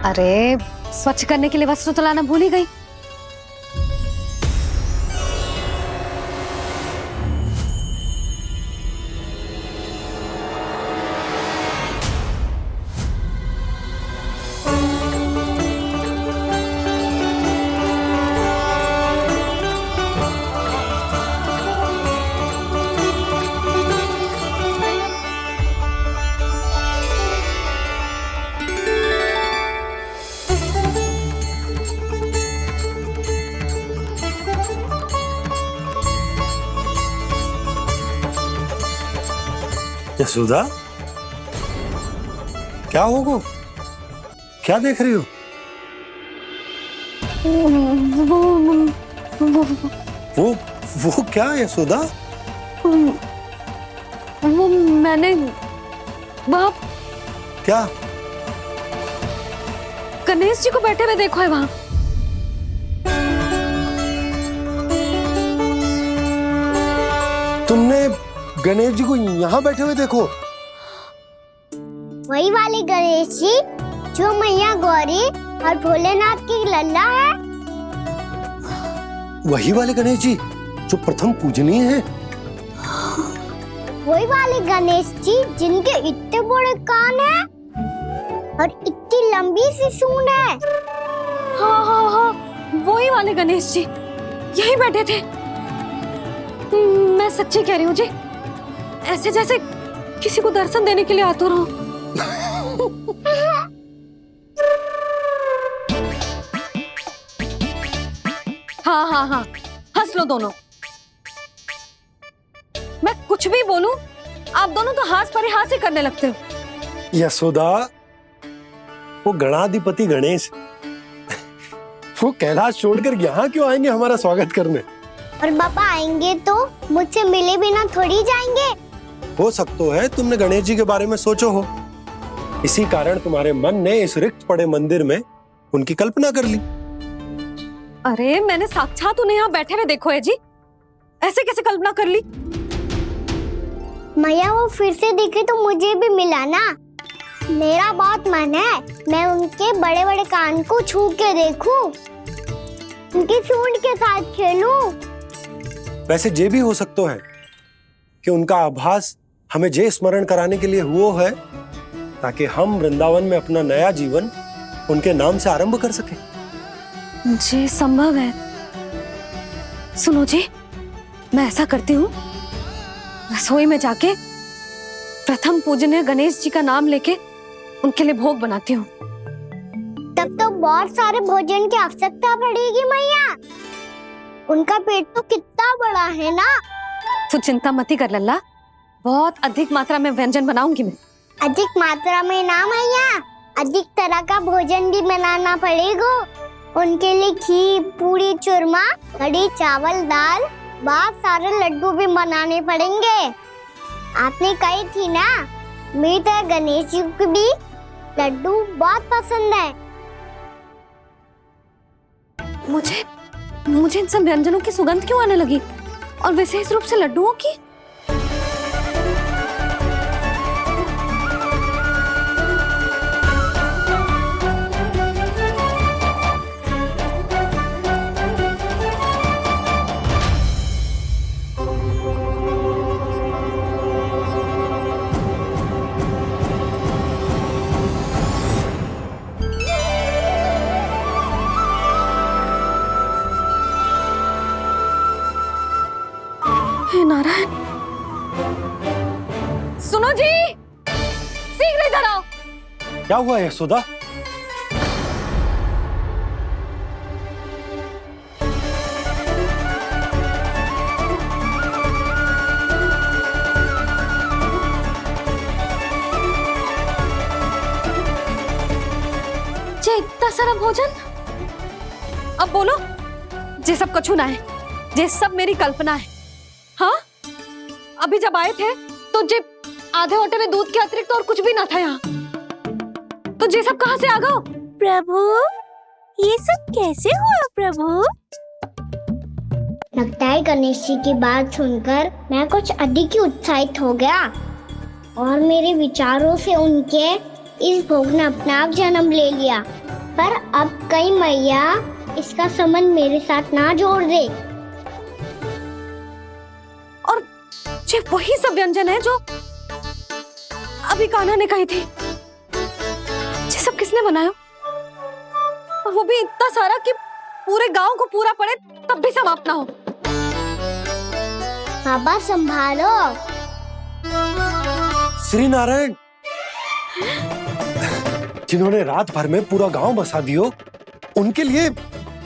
अरे स्वच्छ करने के लिए वस्त्र तो लाना भूल ही गई। यशोदा, क्या होगा? क्या देख रही हो? वो क्या यशोदा? वो मैंने बाप क्या? गणेश जी को बैठे हुए देखो है वहां। तुमने गणेश जी को यहाँ बैठे हुए देखो? वही वाले गणेश जी जो मैया गौरी और भोलेनाथ की लल्ला है। वही वाले गणेश जी जो प्रथम पूजनीय हैं। वही वाले गणेश जी जिनके इतने बड़े कान हैं और इतनी लंबी सी सूंड है। हाँ हाँ हाँ, वही वाले गणेश जी यही बैठे थे। मैं सच्ची कह रही हूँ जी, ऐसे जैसे किसी को दर्शन देने के लिए आतुर हो। हाँ हाँ हाँ, हंस लो दोनों। मैं कुछ भी बोलूं, आप दोनों तो हाथ परिहास ही करने लगते हो। यशोदा, वो गणाधिपति गणेश वो कैलाश छोड़कर यहाँ क्यों आएंगे हमारा स्वागत करने? और पापा आएंगे तो मुझसे मिले बिना थोड़ी जाएंगे। हो सकता है तुमने गणेश जी के बारे में सोचो हो, इसी कारण तुम्हारे मन ने इस रिक्त पड़े मंदिर में उनकी कल्पना कर ली। अरे मैंने साक्षात उन्हें यहाँ बैठे हुए देखो है जी, ऐसे कैसे कल्पना कर ली? मैया वो फिर से दिखे तो मुझे भी मिला ना। मेरा बहुत मन है मैं उनके बड़े बड़े कान को छू के देखूं, उनकी सूंड के साथ खेलूं। वैसे ये भी हो सकता है कि उनका आभास हमें जे स्मरण कराने के लिए हुआ है ताकि हम वृंदावन में अपना नया जीवन उनके नाम से आरंभ कर सके। जी संभव है। सुनो जी, मैं ऐसा करती हूँ, रसोई में जाके प्रथम पूजनीय गणेश जी का नाम लेके उनके लिए भोग बनाती हूँ। तब तो बहुत सारे भोजन की आवश्यकता पड़ेगी मैया। उनका पेट तो कितना बड़ा है ना। तू चिंता मत ही कर लल्ला, बहुत अधिक मात्रा में व्यंजन बनाऊंगी मैं। अधिक मात्रा में ना मैया, अधिक तरह का भोजन भी बनाना पड़ेगा। उनके लिए खीर, पूरी, चूरमा, कढ़ी, चावल, दाल, बहुत सारे लड्डू भी बनाने पड़ेंगे। आपने कही थी ना, मेरी तरह गणेश जी को भी लड्डू बहुत पसंद है। मुझे इन सब व्यंजनों की सुगंध क्यों आने लगी, और विशेष रूप से लड्डुओं की? हे नारायण, सुनो जी, शीघ्र इधर आओ। क्या हुआ यशोदा? जे इतना सारा भोजन, अब बोलो, जे सब कछु ना है, जे सब मेरी कल्पना है। हाँ, अभी जब आए थे तो जे आधे ओटे में दूध के अतिरिक्त और कुछ भी ना था यहाँ, तो जे सब कहाँ से आ गए? प्रभु, ये सब कैसे हुआ प्रभु? लगता है गणेश जी की बात सुनकर मैं कुछ अधिक ही उत्साहित हो गया और मेरे विचारों से उनके इस भोग ने अपना आप जन्म ले लिया। पर अब कहीं मैया इसका संबंध मेरे साथ ना जोड़ दे। और ये वही सब व्यंजन है जो अभी कान्हा ने कही थी। ये सब किसने बनाया? और वो भी इतना सारा कि पूरे गांव को पूरा पड़े तब भी समाप्त ना हो। बाबा संभालो। श्री नारायण, जिन्होंने रात भर में पूरा गांव बसा दियो, उनके लिए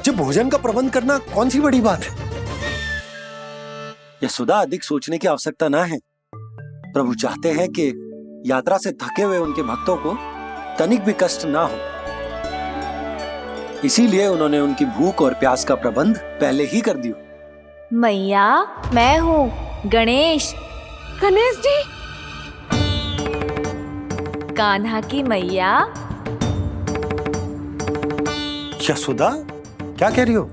जो भोजन का प्रबंध करना कौन सी बड़ी बात है। यशोदा, अधिक सोचने की आवश्यकता ना है। प्रभु चाहते हैं कि यात्रा से थके हुए उनके भक्तों को तनिक भी कष्ट ना हो, इसीलिए उन्होंने उनकी भूख और प्यास का प्रबंध पहले ही कर दिया। मैया, मैं हूँ गणेश। गणेश जी, कान्हा की मैया। यशोदा, क्या कह रही हो?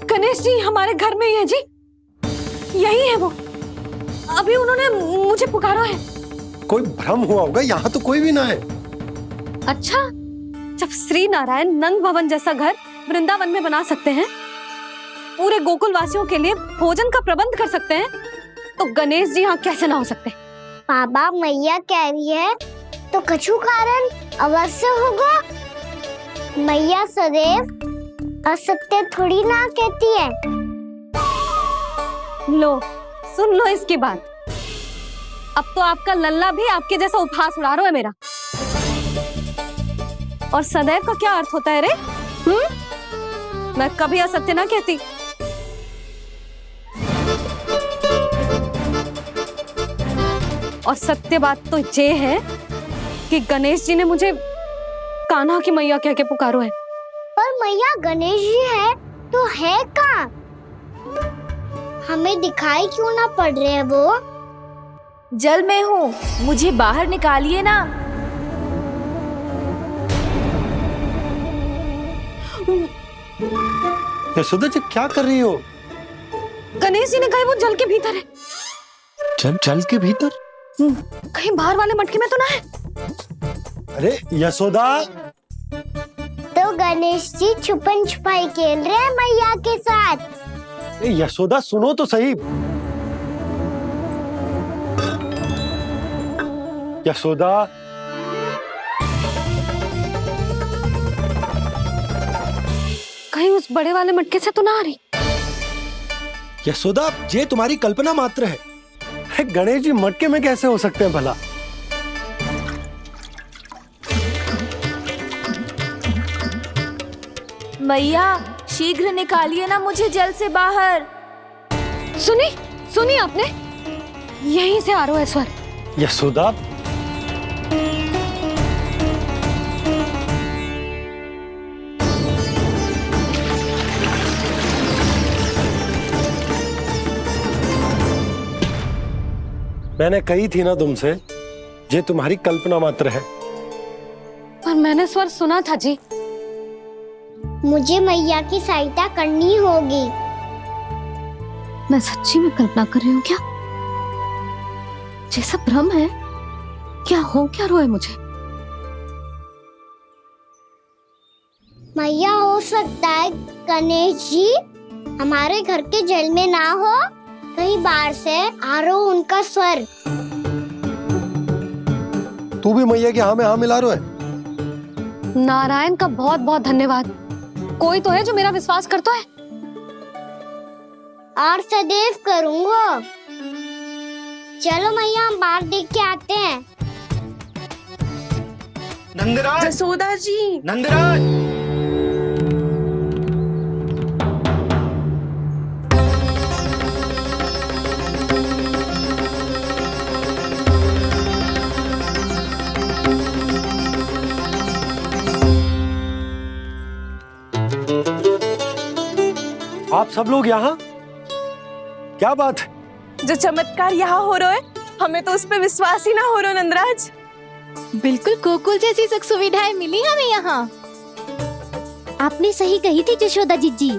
गणेश जी हमारे घर में ही है जी, यही है वो। अभी उन्होंने मुझे पुकारा है। कोई भ्रम हुआ होगा, यहाँ तो कोई भी ना है। अच्छा, जब श्री नारायण नंद भवन जैसा घर वृंदावन में बना सकते हैं, पूरे गोकुल वासियों के लिए भोजन का प्रबंध कर सकते हैं, तो गणेश जी यहाँ कैसे ना हो सकते? बाबा, मैया कह रही है तो कछु कारण अवश्य होगा। मैया सदैव असत्य थोड़ी ना कहती है। लो, सुन लो इसकी बात। अब तो आपका लल्ला भी आपके जैसा उपहास उड़ा रहा है मेरा। और सदैव का क्या अर्थ होता है रे? मैं कभी असत्य ना कहती। और सत्य बात तो ये है कि गणेश जी ने मुझे कान्हा की मैया कह के पुकारो है। पर मैया गणेश जी है तो है कहाँ? हमें दिखाई क्यों ना पड़ रहे हैं वो? जल में हूँ, मुझे बाहर निकालिए ना। यशोदा जी, क्या कर रही हो? गणेश जी ने कहा वो जल के भीतर है। जल के भीतर? कहीं बाहर वाले मटके में तो ना है? अरे यशोदा! तो गणेश जी छुपन छुपाई खेल रहे हैं मैया के साथ। यशोदा, सुनो तो सही। यशोदा, कहीं उस बड़े वाले मटके से तो ना आ रही? यशोदा, ये तुम्हारी कल्पना मात्र है। गणेश जी मटके में कैसे हो सकते हैं भला? मैया, शीघ्र निकालिए ना मुझे जल से बाहर। सुनी आपने? यहीं से आ रहा है स्वर। यशोदा, मैंने कही थी ना तुमसे, ये तुम्हारी कल्पना मात्र है। पर मैंने स्वर सुना था जी। मुझे मैया की सहायता करनी होगी। मैं सच्ची में कल्पना कर रही हूँ क्या? ये सब भ्रम है क्या? हो क्या रहा है मुझे? मैया, हो सकता है गणेश जी हमारे घर के जल में ना हो, कहीं बाहर से आ रहा हो उनका स्वर। तू भी मैया के हाँ में हाँ मिला रहा है। नारायण का बहुत बहुत धन्यवाद। कोई तो है जो मेरा विश्वास करता है। और सदैव करूंगा। चलो मैया, हम बाहर देख के आते हैं। नंदराज! जसोदा जी! नंदराज! आप सब लोग यहाँ? क्या बात है? जो चमत्कार यहाँ हो रहा है, हमें तो उस पे विश्वास ही ना हो रहा नंदराज। बिल्कुल गोकुल जैसी सुख सुविधाएं मिली हमें यहाँ। आपने सही कही थी जशोदा जीजी,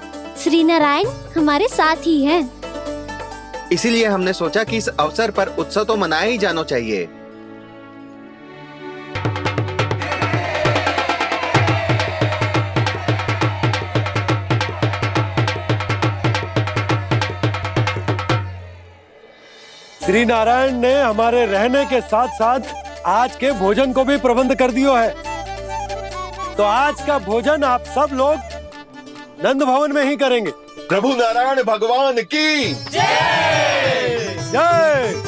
श्री नारायण हमारे साथ ही हैं। इसीलिए हमने सोचा कि इस अवसर पर उत्सव तो मनाया ही जाना चाहिए। श्री नारायण ने हमारे रहने के साथ साथ आज के भोजन को भी प्रबंध कर दियो है। तो आज का भोजन आप सब लोग नंद भवन में ही करेंगे। प्रभु नारायण भगवान की जय जय।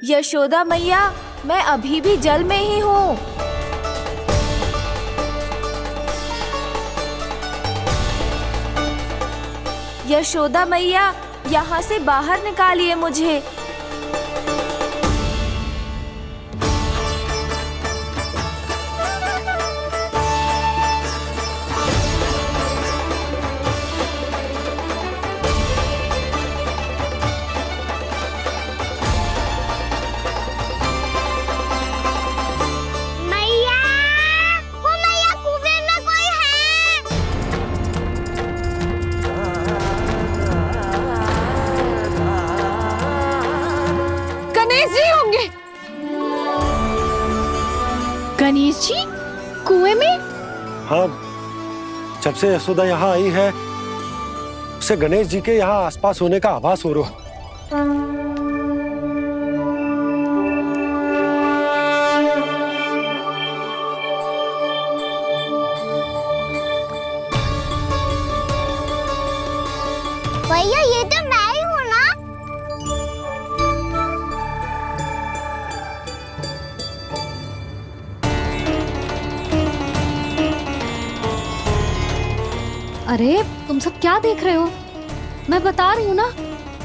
यशोदा मैया, मैं अभी भी जल में ही हूँ। यशोदा मैया, यहाँ से बाहर निकालिए मुझे। मैया, वो मैया कुएं में कोई है। गणेश जी होंगे। गणेश जी कुएं में? हाँ, जब से यशोदा यहाँ आई है उसे गणेश जी के यहाँ आसपास होने का आभास हो रहा है। भैया ये तो मैं ही हूँ ना। अरे तुम सब क्या देख रहे हो? मैं बता रही हूँ ना,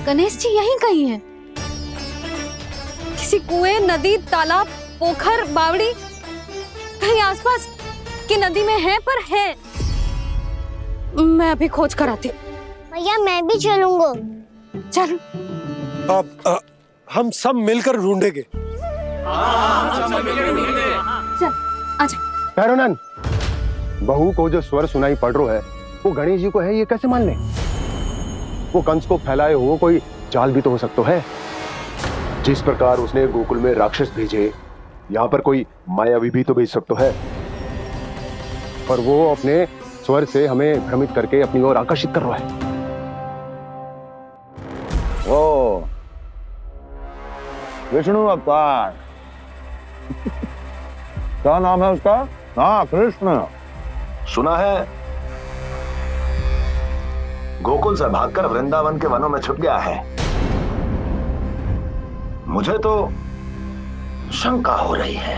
गणेश जी यहीं कहीं हैं। किसी कुएं, नदी, तालाब, पोखर, बावड़ी कहीं आसपास की नदी में है, पर है। मैं अभी खोज कर आती हूँ। भैया मैं भी चलूंगा। चल। अब हम सब मिलकर ढूंढेंगे। चल आजा। भैरवनंद, बहू को जो स्वर सुनाई पड़ रहा है वो गणेश जी को है, ये कैसे मान ले? वो कंस को फैलाए हुए कोई जाल भी तो हो सकता है। जिस प्रकार उसने गोकुल में राक्षस भेजे, यहाँ पर कोई मायावी भी तो भेज सकता है। और वो अपने स्वर से हमें भ्रमित करके अपनी ओर आकर्षित कर रहा है। ओ विष्णु अवतार। क्या नाम है उसका? हाँ, कृष्ण। सुना है गोकुल से भागकर वृंदावन के वनों में छुप गया है। मुझे तो शंका हो रही है,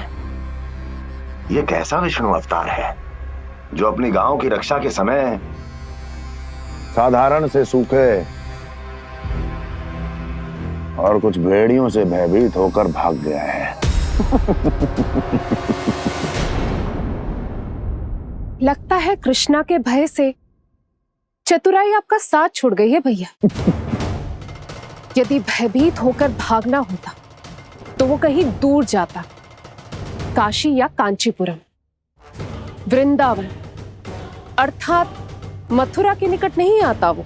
ये कैसा विष्णु अवतार है जो अपनी गांव की रक्षा के समय साधारण से सूखे और कुछ भेड़ियों से भयभीत होकर भाग गया है। लगता है कृष्णा के भय से चतुराई आपका साथ छोड़ गई है भैया। यदि भयभीत होकर भागना होता तो वो कहीं दूर जाता, काशी या कांचीपुरम, वृंदावन अर्थात मथुरा के निकट नहीं आता वो।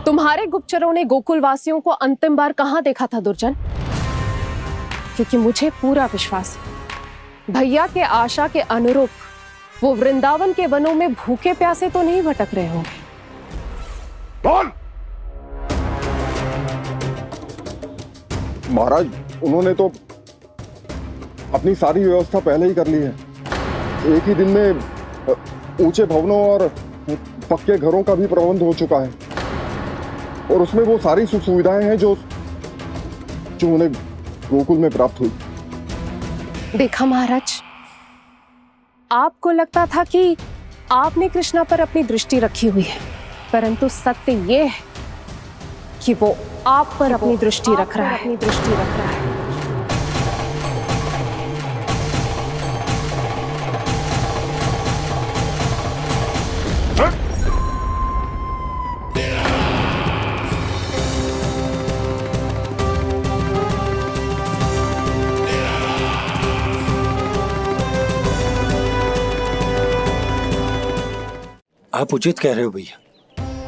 तुम्हारे गुप्तचरों ने गोकुल वासियों को अंतिम बार कहां देखा था दुर्जन? क्योंकि मुझे पूरा विश्वास है भैया के आशा के अनुरूप वो वृंदावन के वनों में भूखे प्यासे तो नहीं भटक रहे होंगे। बोल! महाराज, उन्होंने तो अपनी सारी व्यवस्था पहले ही कर ली है। एक ही दिन में ऊंचे भवनों और पक्के घरों का भी प्रबंध हो चुका है, और उसमें वो सारी सुख सुविधाएं हैं जो उन्हें गोकुल में प्राप्त हुई। देखा महाराज, आपको लगता था कि आपने कृष्णा पर अपनी दृष्टि रखी हुई है, परंतु सत्य ये है कि वो आप पर अपनी दृष्टि रख रहा है। आप उचित कह रहे हो भैया,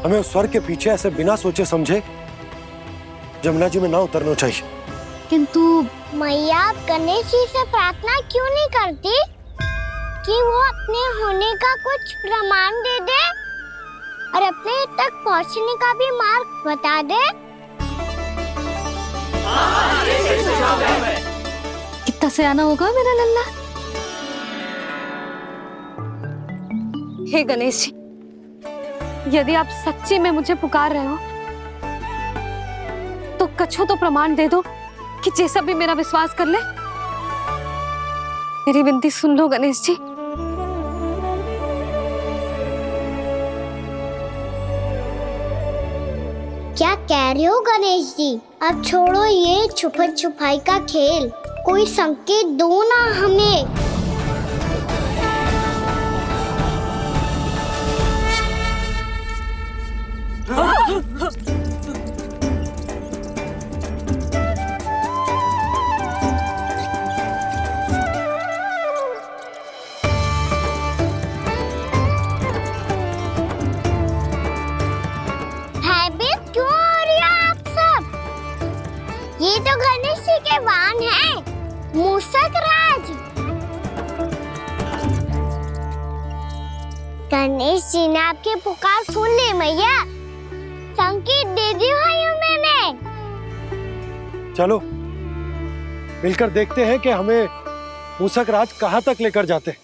हमें उस स्वर के पीछे ऐसे बिना सोचे समझे जमुना जी में ना उतरना चाहिए। किंतु मैया आप गणेश जी से प्रार्थना क्यों नहीं करती कि वो अपने होने का कुछ प्रमाण दे दे और अपने तक पहुंचने का भी मार्ग बता दे? कितना सयाना होगा मेरा लल्ला। हे गणेश जी, यदि आप सच्ची में मुझे पुकार रहे हो तो कछु तो प्रमाण दे दो कि जैसा भी मेरा विश्वास कर ले। मेरी विनती सुन लो गणेश जी। क्या कह रहे हो गणेश जी? अब छोड़ो ये छुपन छुपाई का खेल, कोई संकेत दो ना हमें। भयभीत क्यों हो रही हो आप सब? ये तो गणेश जी के वाहन हैं, मूषक राज। गणेश जी ने आपकी पुकार सुन ली मैया, संकेत दे दी भाइयों मैंने। चलो मिलकर देखते हैं कि हमें मूषक राज कहाँ तक लेकर जाते हैं।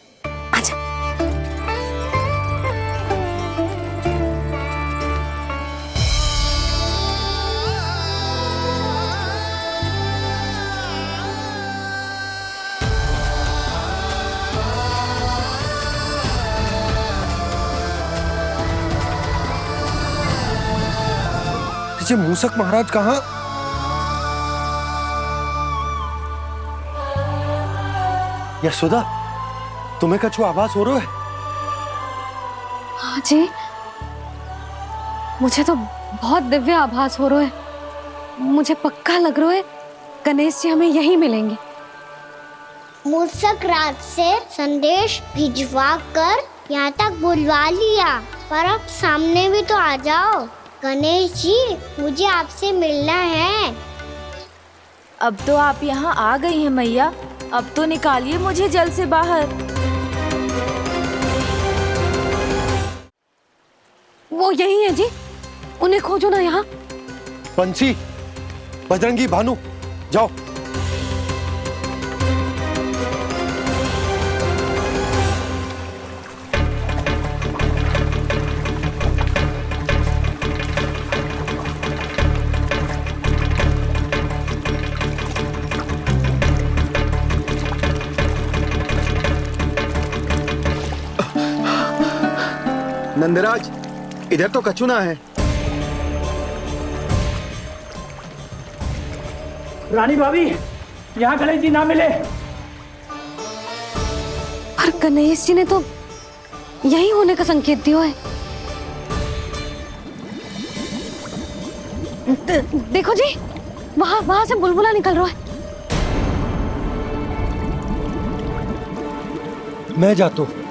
ये मूषक महाराज कहाँ? यशोदा, तुम्हें कछु आभास हो रहा है? हाँ जी, मुझे तो बहुत दिव्य आभास हो रहा है। मुझे पक्का लग रहा है गणेश जी हमें यहीं मिलेंगे। मूषक राज से संदेश भिजवा कर यहाँ तक बुलवा लिया, पर अब सामने भी तो आ जाओ। गणेश जी, मुझे आपसे मिलना है। अब तो आप यहाँ आ गई हैं मैया, अब तो निकालिए मुझे जल से बाहर। वो यही है जी, उन्हें खोजो ना यहाँ। बंसी, बजरंगी, भानु, जाओ। नंदराज, इधर तो कछु ना है। रानी भाभी, यहाँ गणेश जी ना मिले। पर गणेश जी ने तो यही होने का संकेत दिया है। देखो जी, वहां से बुलबुला निकल रहा है। मैं जाता हूँ।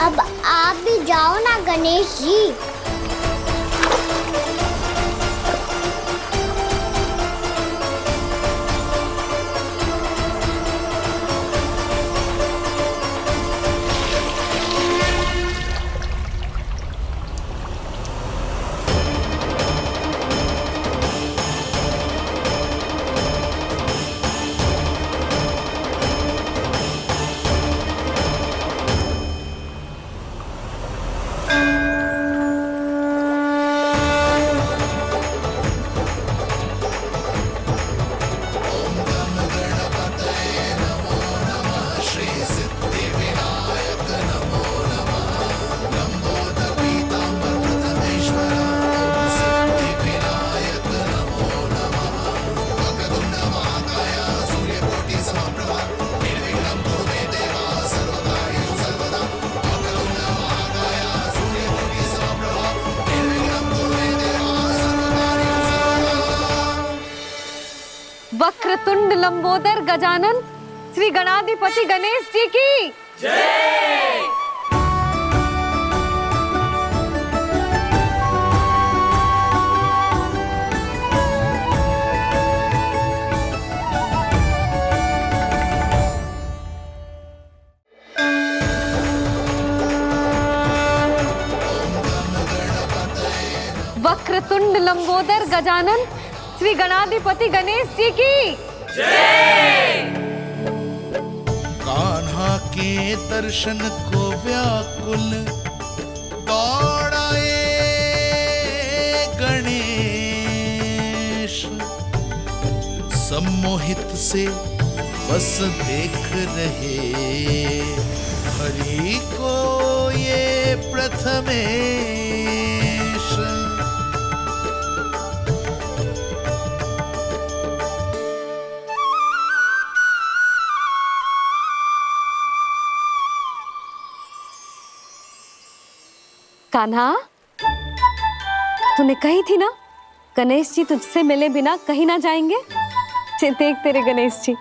अब आप भी जाओ ना गणेश जी। वक्रतुंड लंबोदर गजानन श्री गणाधिपति गणेश जी की जय। वक्रतुंड लंबोदर गजानन श्री गणाधिपति गणेश जी की जय। कान्हा के दर्शन को व्याकुल दौड़ाए गणेश, सम्मोहित से बस देख रहे हरि को ये प्रथमेश। कान्हा, तूने कही थी ना गणेश जी तुझसे मिले बिना कहीं ना जाएंगे। देख तेरे गणेश जी।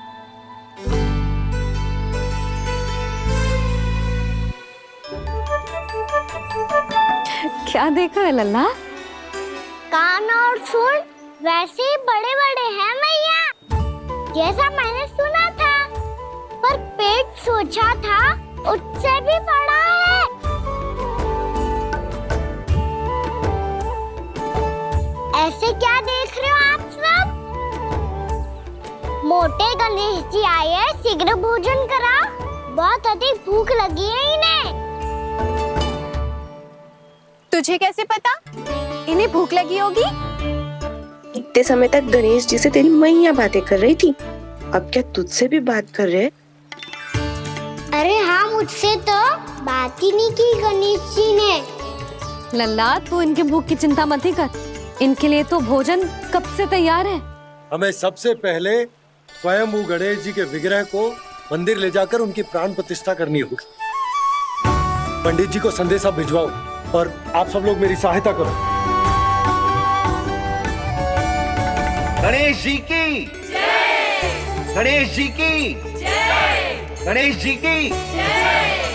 क्या देखा है लल्ला? कान और सुन वैसे ही बड़े बड़े हैं मैया, जैसा मैंने सुना था, पर पेट सोचा था उससे भी बड़ा है। ऐसे क्या देख रहे हो आप सब? मोटे गणेश जी आए हैं, शीघ्र भोजन करा, बहुत अधिक भूख लगी है इन्हें। तुझे कैसे पता इन्हें भूख लगी होगी? इतने समय तक गणेश जी से तेरी मैया बातें कर रही थी, अब क्या तुझसे भी बात कर रहे? अरे हाँ, मुझसे तो बात ही नहीं की गणेश जी ने। लल्ला, तू इनकी भूख की चिंता मत ही कर, इनके लिए तो भोजन कब से तैयार है। हमें सबसे पहले स्वयं गणेश जी के विग्रह को मंदिर ले जाकर उनकी प्राण प्रतिष्ठा करनी होगी। पंडित जी को संदेशा भिजवाओ और आप सब लोग मेरी सहायता करो। गणेश जी की जय। गणेश जी की जय। गणेश जी की जय।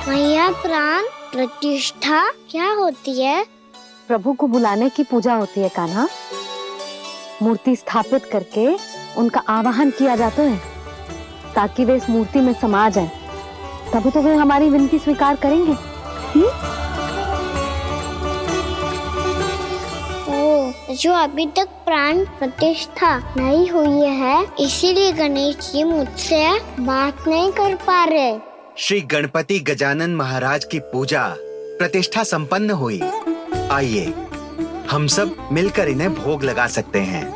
मैया, प्राण प्रतिष्ठा क्या होती है? प्रभु को बुलाने की पूजा होती है कान्हा। मूर्ति स्थापित करके उनका आवाहन किया जाता है ताकि वे इस मूर्ति में समा जाएं। तभी तो वे हमारी विनती स्वीकार करेंगे। जो अभी तक प्राण प्रतिष्ठा नहीं हुई है, इसीलिए गणेश जी मुझसे बात नहीं कर पा रहे। श्री गणपति गजानन महाराज की पूजा प्रतिष्ठा संपन्न हुई। आइए हम सब मिलकर इन्हें भोग लगा सकते हैं।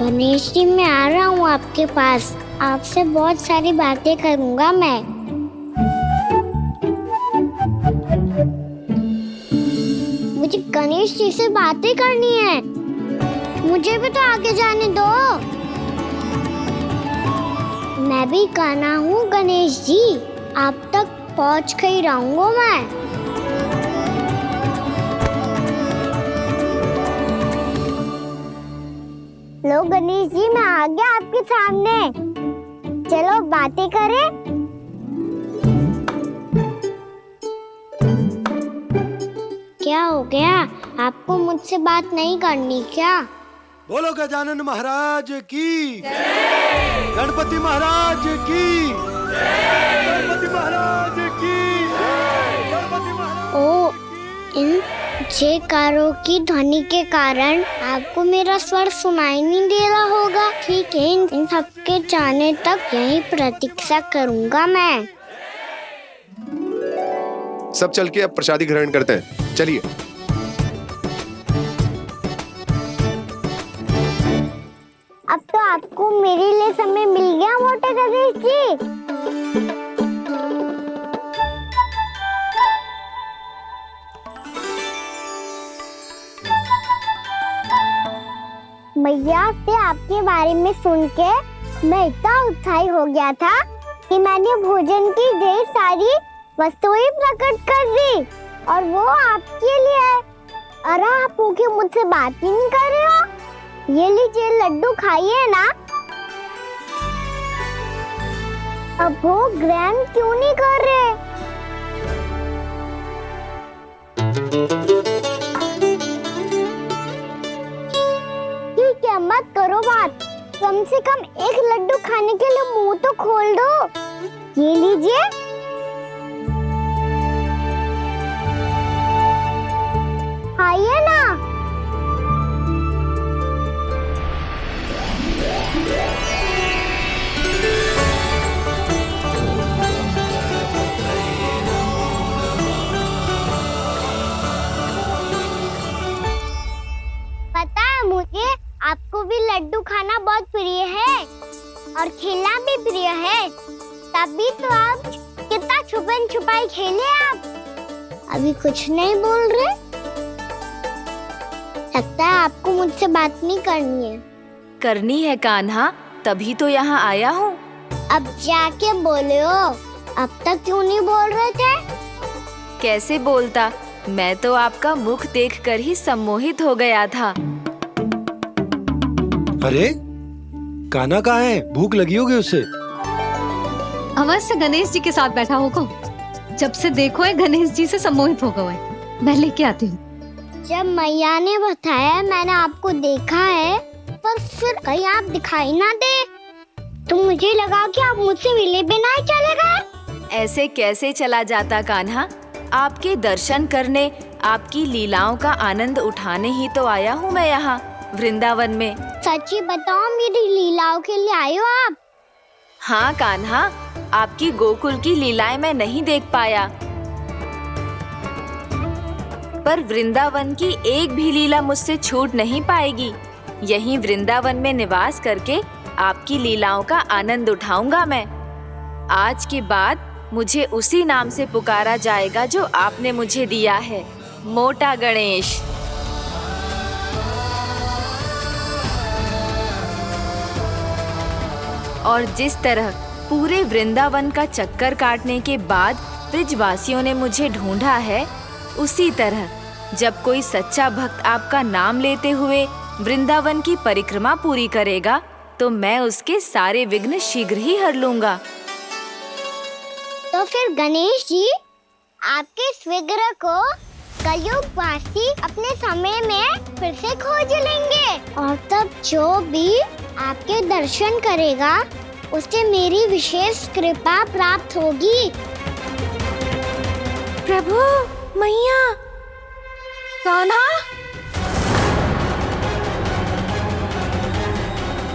गणेश जी, मैं आ रहा हूँ आपके पास, आपसे बहुत सारी बातें करूँगा मैं। मुझे गणेश जी से बातें करनी है, मुझे भी तो आगे जाने दो। मैं भी कान्हा हूँ गणेश जी, आप तक पहुँच कर ही रहूँगा मैं। लो गणेश जी, मैं आ गया आपके सामने, चलो बातें करें। क्या हो गया, आपको मुझसे बात नहीं करनी क्या? बोलो गजानन महाराज की जय। गणपति महाराज की जय। गणपति महाराज की जय। गणपति महाराज। ओ, इन जयकारों की ध्वनि के कारण आपको मेरा स्वर सुनाई नहीं दे रहा होगा। ठीक है, इन सबके जाने तक यही प्रतीक्षा करूंगा मैं। सब चल के अब प्रसादी ग्रहण करते हैं, चलिए। अब तो आपको मेरे लिए समय मिल गया मोटे गणेश जी। भैया से आपके बारे में सुन के मैं इतना उत्साही हो गया था कि मैंने भोजन की ढेर सारी वस्तुएं प्रकट कर दी और वो आपके लिए है। अरे आप भूखे मुझसे बात ही नहीं कर रहे हो। ये लीजिए लड्डू खाइए ना। अब वो ग्रैंड क्यों नहीं कर रहे? ठीक है, मत करो बात। कम से कम एक लड्डू खाने के लिए मुंह तो खोल दो। ये लीजिए। खाइए ना। पता है मुझे आपको भी लड्डू खाना बहुत प्रिय है और खेलना भी प्रिय है, तभी तो आप कितना छुपन छुपाई खेले। आप अभी कुछ नहीं बोल रहे। लगता है आपको मुझसे बात नहीं करनी है। करनी है कान्हा, तभी तो यहाँ आया हूँ। अब जाके बोलो। अब तक क्यों नहीं बोल रहे थे? कैसे बोलता, मैं तो आपका मुख देखकर ही सम्मोहित हो गया था। अरे कान्हा कहाँ है? भूख लगी होगी उसे। अवश्य गणेश जी के साथ बैठा होगा। जब से देखो है गणेश जी से सम्मोहित हो गए। मैं लेके आती हूँ। जब मैया ने बताया मैंने आपको देखा है, पर फिर कहीं आप दिखाई ना दे तो मुझे लगा कि आप मुझसे मिले बिना ही चले गए। ऐसे कैसे चला जाता कान्हा, आपके दर्शन करने, आपकी लीलाओं का आनंद उठाने ही तो आया हूँ मैं यहाँ वृंदावन में। सच्ची बताओ, मेरी लीलाओं के लिए आए हो आप? हाँ कान्हा, आपकी गोकुल की लीलाएं मैं नहीं देख पाया, पर वृंदावन की एक भी लीला मुझसे छूट नहीं पाएगी। यहीं वृंदावन में निवास करके आपकी लीलाओं का आनंद उठाऊंगा मैं। आज के बाद मुझे उसी नाम से पुकारा जाएगा जो आपने मुझे दिया है, मोटा गणेश। और जिस तरह पूरे वृंदावन का चक्कर काटने के बाद ब्रिजवासियों ने मुझे ढूंढा है, उसी तरह जब कोई सच्चा भक्त आपका नाम लेते हुए वृंदावन की परिक्रमा पूरी करेगा, तो मैं उसके सारे विघ्न शीघ्र ही हर लूंगा। तो फिर गणेश जी, आपके इस विग्रह को कलयुगवासी अपने समय में फिर से खोज लेंगे और तब जो भी आपके दर्शन करेगा उसे मेरी विशेष कृपा प्राप्त होगी। प्रभु, मैया, कान्हा,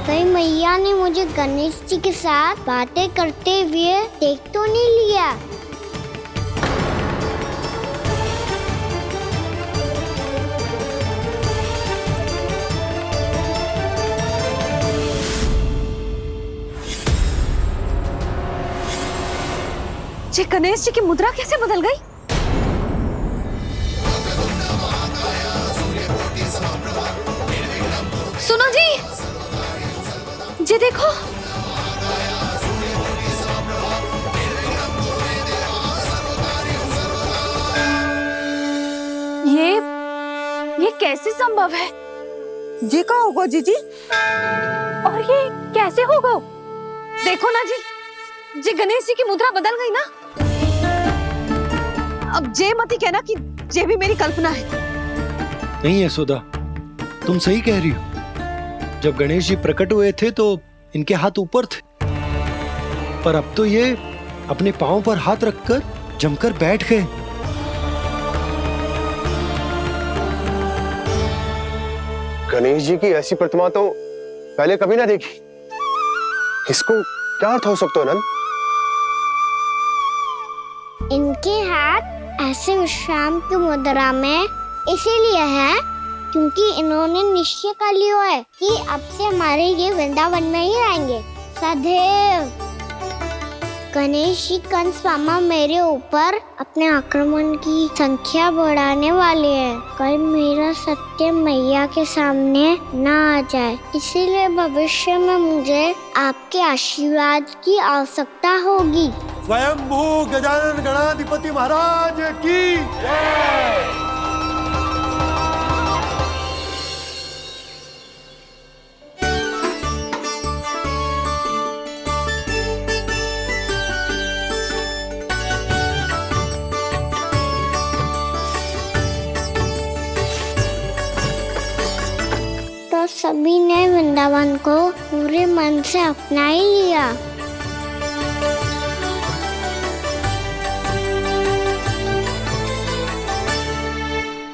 कहीं मैया ने मुझे गणेश जी के साथ बातें करते हुए देख तो नहीं लिया? ये गणेश जी की मुद्रा कैसे बदल गई? सुनो जी, ये देखो। ये कैसे संभव है? ये का होगा जीजी? और ये कैसे होगा? देखो ना जी, ये गणेश जी की मुद्रा बदल गई ना। अब जे मती कहना कि ये भी मेरी कल्पना है। नहीं यशोदा, तुम सही कह रही हो। जब गणेश जी प्रकट हुए थे तो इनके हाथ ऊपर थे, पर अब तो ये अपने पांव पर हाथ रखकर जमकर बैठ गए। गणेश जी की ऐसी प्रतिमा तो पहले कभी ना देखी। इसको क्या अर्थ हो सकता है नंद? इनके हाथ ऐसे विश्राम की मुद्रा में इसीलिए है क्योंकि इन्होंने निश्चय कर लिया है कि अब से हमारे ये वृंदावन में ही रहेंगे सदैव। गणेश जी कंस मामा मेरे ऊपर अपने आक्रमण की संख्या बढ़ाने वाले हैं। कल मेरा सत्य मैया के सामने ना आ जाए, इसीलिए भविष्य में मुझे आपके आशीर्वाद की आवश्यकता होगी। स्वयंभू गजानन गणाधिपति महाराज की जय। तो सभी ने वृंदावन को पूरे मन से अपना ही लिया।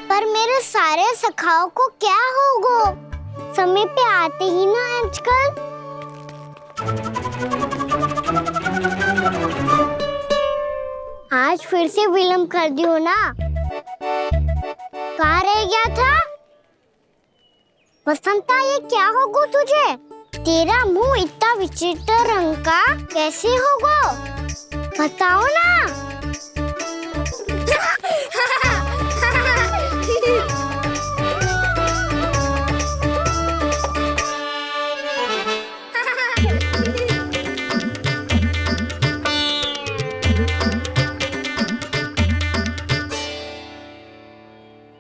पर मेरे सारे सखाओं को क्या होगा? समय पे आते ही ना आजकल। आज फिर से विलम्ब कर दियो ना। कहाँ रह गया था? वसंता, ये क्या होगा तुझे? तेरा मुंह इतना विचित्र रंग का कैसे होगा? बताओ ना।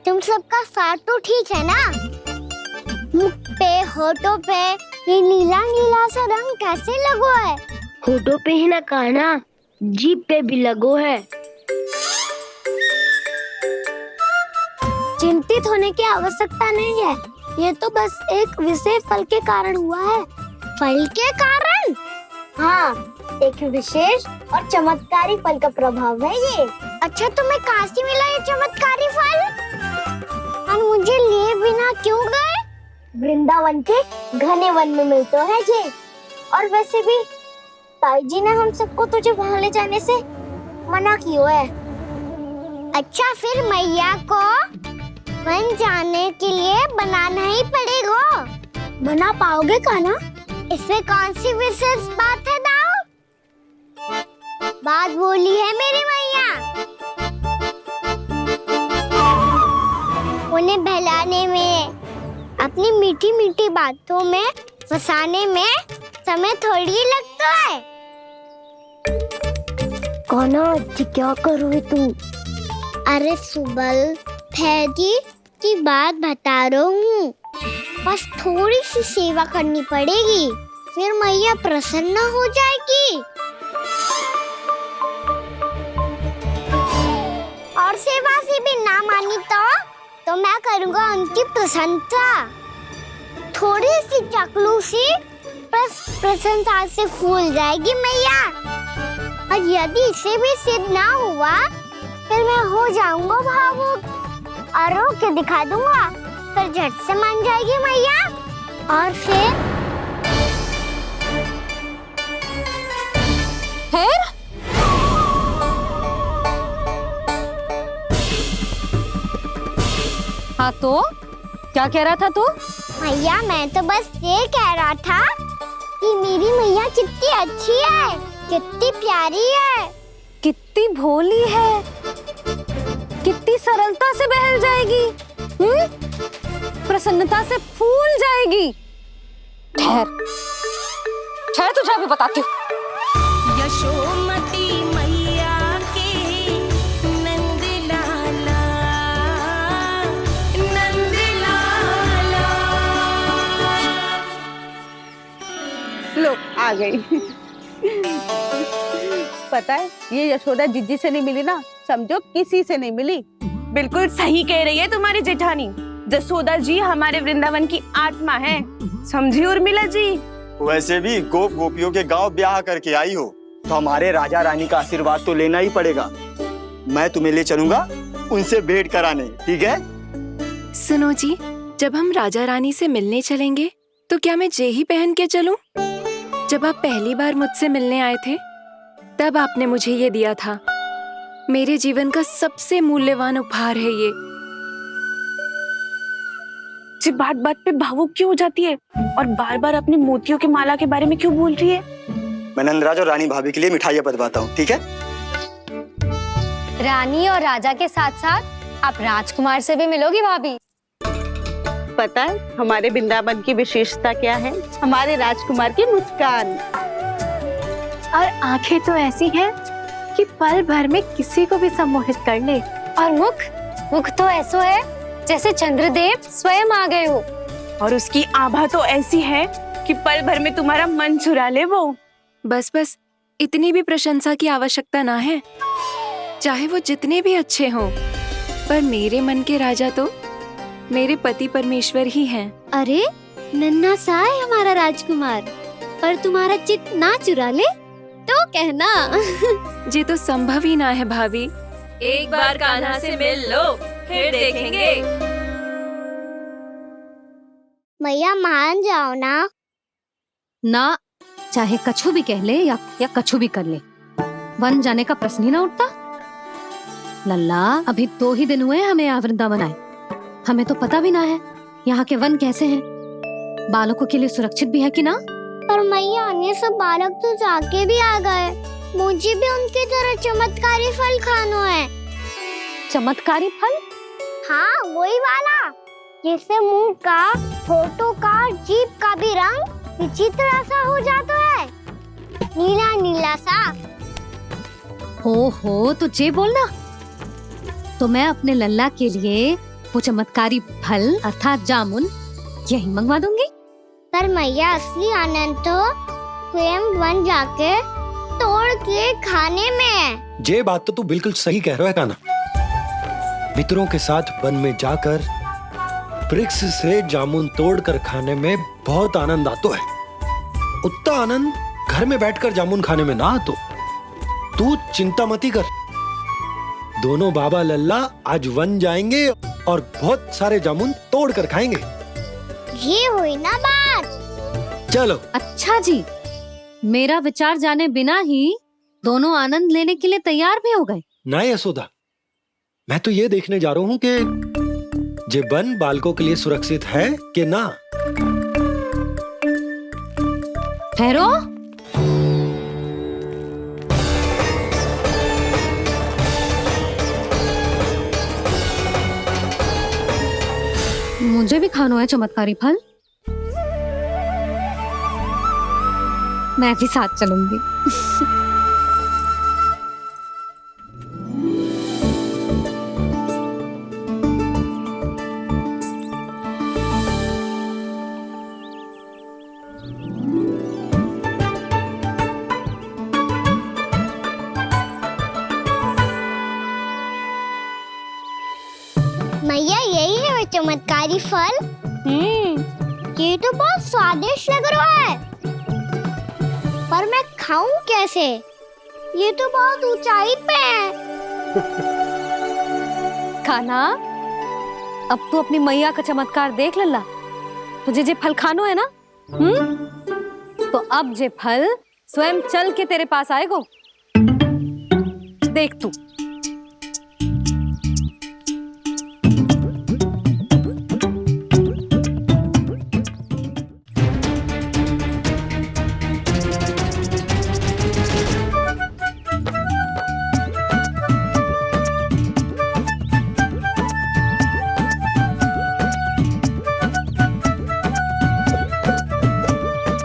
तुम सबका साथ तो ठीक है ना? मुख पे, होठों पे ये नीला नीला सा रंग कैसे लगो है? होठों पे ही ना काना, जीभ पे भी लगो है। चिंतित होने की आवश्यकता नहीं है, ये तो बस एक विशेष फल के कारण हुआ है। फल के कारण? हाँ, एक विशेष और चमत्कारी फल का प्रभाव है ये। अच्छा, तुम्हें कहाँ से मिला ये चमत्कारी फल? और मुझे लिए बिना क्यों गए? वृंदावन के घने वन में मिलते हैं जी। और वैसे भी ताई जी ने हम सबको तुझे वहाँ ले जाने से मना किया है। अच्छा, फिर मैया को वन जाने के लिए बनाना ही पड़ेगा। बना पाओगे कान्हा? इसमें कौन सी विशेष बात है दाऊ? बात बोली है मेरी मैया। उन्हें बहलाने में, अपनी मीठी मीठी बातों में फंसाने में समय थोड़ी लगता है। कान्हा, क्या करोगे तू? अरे सुबल, फैजी की बात बता रहा हूँ। बस थोड़ी सी सेवा करनी पड़ेगी, फिर मैया प्रसन्न हो जाएगी। और सेवा से भी ना मानी तो मैं करूँगा उनकी प्रशंसा। थोड़ी सी चकलूसी बस प्रशंसा से फूल जाएगी मैया। और यदि इसे भी सिद्ध ना हुआ, फिर मैं हो जाऊंगा भावुक और रो के दिखा दूंगा, फिर झट से मान जाएगी मैया। और फिर हाँ, तो क्या कह रहा था तू? मैया, मैं तो बस ये कह रहा था कि मेरी मैया कितनी अच्छी है, कितनी प्यारी है, कितनी भोली है, कितनी सरलता से बहल जाएगी, प्रसन्नता से फूल जाएगी। ठहर ठहर, तुझे अभी बताती हूँ। यशोमती मैया के नंद लाला, नंद लाला। लो, आ गई। पता है, ये यशोदा जिज्जी से नहीं मिली ना, समझो किसी से नहीं मिली। बिल्कुल सही कह रही है तुम्हारी जेठानी। जसोदा जी हमारे वृंदावन की आत्मा है, समझी उर्मिला जी। वैसे भी गोप गोपियों के गांव ब्याह करके आई हो, तो हमारे राजा रानी का आशीर्वाद तो लेना ही पड़ेगा। मैं तुम्हें ले चलूंगा उनसे भेंट कराने, ठीक है? सुनो जी, जब हम राजा रानी से मिलने चलेंगे तो क्या मैं जे ही पहन के चलूं? जब आप पहली बार मुझसे मिलने आए थे, तब आपने मुझे ये दिया था। मेरे जीवन का सबसे मूल्यवान उपहार है ये। जी बात बात पे भावुक क्यों हो जाती है और बार बार अपनी मोतियों के माला के बारे में क्यों बोल रही है? मैं नंदराज और रानी भाभी के लिए मिठाइयाँ बंटवाता हूँ, ठीक है? रानी और राजा के साथ साथ आप राजकुमार से भी मिलोगी भाभी। पता है हमारे वृंदावन की विशेषता क्या है? हमारे राजकुमार की मुस्कान और आंखें तो ऐसी हैं कि पल भर में किसी को भी सम्मोहित कर ले। और मुख तो ऐसा है जैसे चंद्रदेव स्वयं आ गए हो। और उसकी आभा तो ऐसी है कि पल भर में तुम्हारा मन चुरा ले वो। बस इतनी भी प्रशंसा की आवश्यकता ना है। चाहे वो जितने भी अच्छे हों, पर मेरे मन के राजा तो मेरे पति परमेश्वर ही हैं। अरे नन्हा सा है हमारा राजकुमार, पर तुम्हारा चित्त ना चुरा ले तो कहना। ये तो संभव ही ना है भाभी। एक बार कान्हा से मिल लो, फिर देखेंगे। मैया मान जाओ ना। चाहे कछु भी कह ले या कछु भी कर ले, वन जाने का प्रश्न ही ना उठता। लल्ला, अभी 2 ही दिन हुए हमें यहाँ वृंदावन आए। हमें तो पता भी ना है यहाँ के वन कैसे हैं, बालकों के लिए सुरक्षित भी है कि ना। पर मैया अन्य सब बालक तो जाके भी आ गए। मुझे भी उनकी तरह चमत्कारी फल खाना है। चमत्कारी फल? हाँ, वही वाला जिससे मुंह का, होठों का, जीभ का भी रंग विचित्र सा हो जाता है, नीला नीला सा। हो तो जे बोलना। तो मैं अपने लल्ला के लिए वो चमत्कारी फल अर्थात जामुन यही मंगवा दूंगी। पर मैया असली आनंद तो स्वयं वन जाके तोड़ के खाने में है। ये बात तो तू बिल्कुल सही कह रहा है कान्हा। मित्रों के साथ वन में जाकर वृक्ष से जामुन तोड़कर खाने में बहुत आनंद आता है। उतना आनंद घर में बैठकर जामुन खाने में ना आतो। तू चिंता मती कर, दोनों बाबा लल्ला आज वन जाएंगे और बहुत सारे जामुन तोड़कर खाएंगे। ये हुई ना बात। चलो। अच्छा जी, मेरा विचार जाने बिना ही दोनों आनंद लेने के लिए तैयार भी हो गए। ना यशोदा, मैं तो ये देखने जा रहा हूँ कि ये वन बालकों के लिए सुरक्षित है कि ना। ठहरो। मुझे भी खाना है चमत्कारी फल। मैं भी साथ चलूंगी। मैया यही है वो चमत्कारी फल। ये तो बहुत स्वादिष्ट लग रहा है, पर मैं खाऊं कैसे? ये तो बहुत ऊंचाई पे है। खाना, अब तू अपनी मैया का चमत्कार देख लल्ला। तुझे जे फल खानो है ना, तो अब जे फल स्वयं चल के तेरे पास आएगो। देख तू।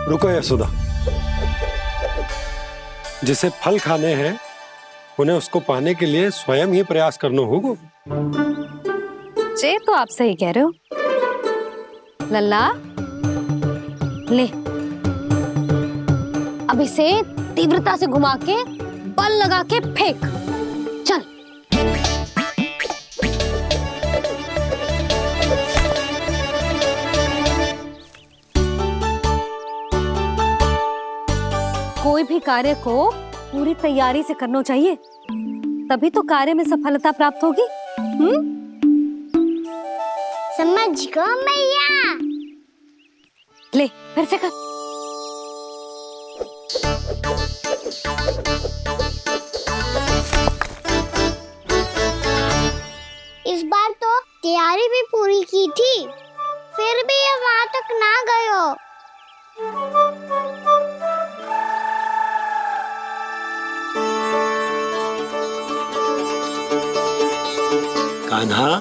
रुको यशोदा, जिसे फल खाने हैं उन्हें उसको पाने के लिए स्वयं ही प्रयास करना होगा। जे तो आप सही कह रहे हो लल्ला। ले, अब इसे तीव्रता से घुमा के बल लगा के फेंक। चल। कोई भी कार्य को पूरी तैयारी से करना चाहिए, तभी तो कार्य में सफलता प्राप्त होगी। समझ गो मैया। ले, फिर से कर। इस बार तो तैयारी भी पूरी की थी, फिर भी ये वहां तक ना गए हो। कान्हा,